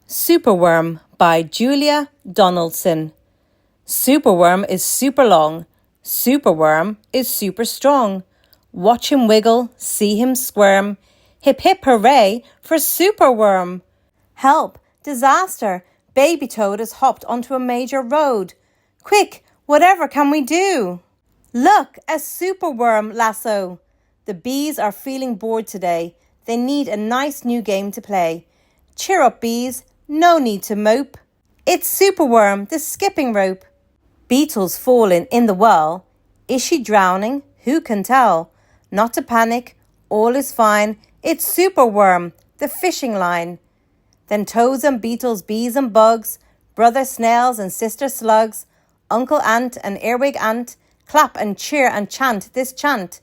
Superworm by Julia Donaldson. Superworm is super long. Superworm is super strong. Watch him wiggle, see him squirm. Hip hip hooray for Superworm. Help! Disaster! Baby Toad has hopped onto a major road. Quick! Whatever can we do? Look! A Superworm lasso! The bees are feeling bored today. They need a nice new game to play. Cheer up, bees! No need to mope. It's Superworm, the skipping rope. Beetle's fallen in the well. Is she drowning? Who can tell? Not to panic, all is fine. It's Superworm, the fishing line. Then toads and beetles, bees and bugs, brother snails and sister slugs, uncle ant and earwig ant, clap and cheer and chant this chant.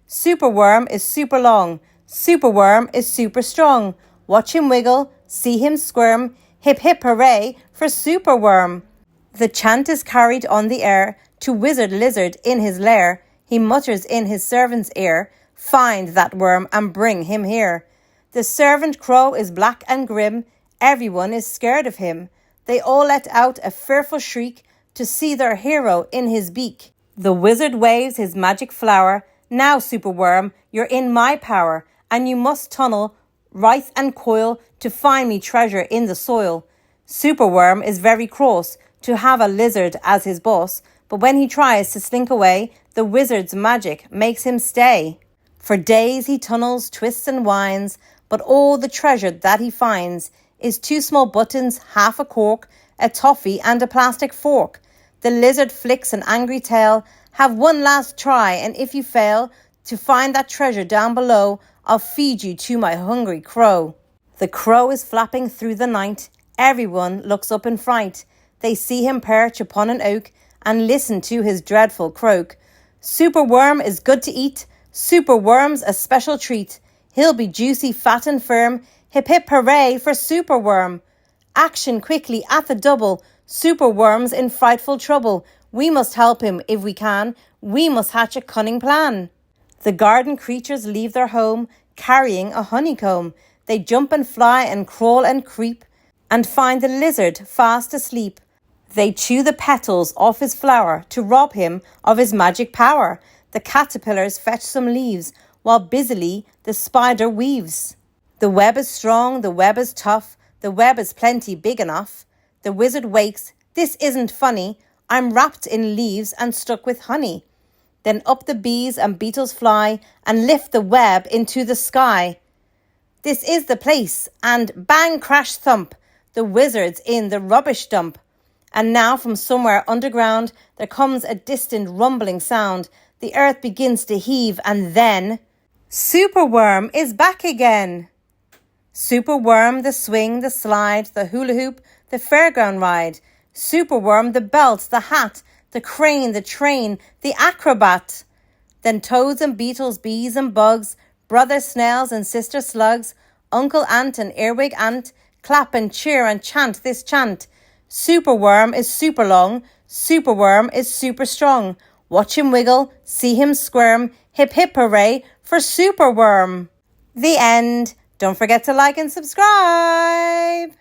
Superworm is super long. Superworm is super strong. Watch him wiggle, see him squirm. Hip hip hooray for Superworm. The chant is carried on the air to Wizard Lizard in his lair. He mutters in his servant's ear, find that worm and bring him here. The servant crow is black and grim. Everyone is scared of him. They all let out a fearful shriek to see their hero in his beak. The wizard waves his magic flower. Now, Superworm, you're in my power, and you must tunnel, writhe and coil to find me treasure in the soil. Superworm is very cross to have a lizard as his boss, but when he tries to slink away, the wizard's magic makes him stay. For days he tunnels, twists and winds, but all the treasure that he finds is 2 small buttons, half a cork, a toffee and a plastic fork. The lizard flicks an angry tail. Have one last try, and if you fail to find that treasure down below, I'll feed you to my hungry crow. The crow is flapping through the night. Everyone looks up in fright. They see him perch upon an oak and listen to his dreadful croak. Superworm is good to eat. Superworm's a special treat. He'll be juicy, fat and firm. Hip hip hooray for Superworm. Action quickly at the double. Superworm's in frightful trouble. We must help him if we can. We must hatch a cunning plan. The garden creatures leave their home, carrying a honeycomb. They jump and fly and crawl and creep, and find the lizard fast asleep. They chew the petals off his flower to rob him of his magic power. The caterpillars fetch some leaves, while busily the spider weaves. The web is strong, the web is tough, the web is plenty big enough. The wizard wakes, this isn't funny, I'm wrapped in leaves and stuck with honey. Then up the bees and beetles fly and lift the web into the sky. This is the place, and bang, crash, thump, the wizard's in the rubbish dump. And now from somewhere underground there comes a distant rumbling sound. The earth begins to heave, and then Superworm is back again. Superworm, the swing, the slide, the hula hoop, the fairground ride. Superworm, the belt, the hat, the crane, the train, the acrobat. Then toads and beetles, bees and bugs, brother snails and sister slugs, uncle ant and earwig ant, clap and cheer and chant this chant. Superworm is super long. Superworm is super strong. Watch him wiggle, see him squirm. Hip hip hooray for Superworm. The end. Don't forget to like and subscribe.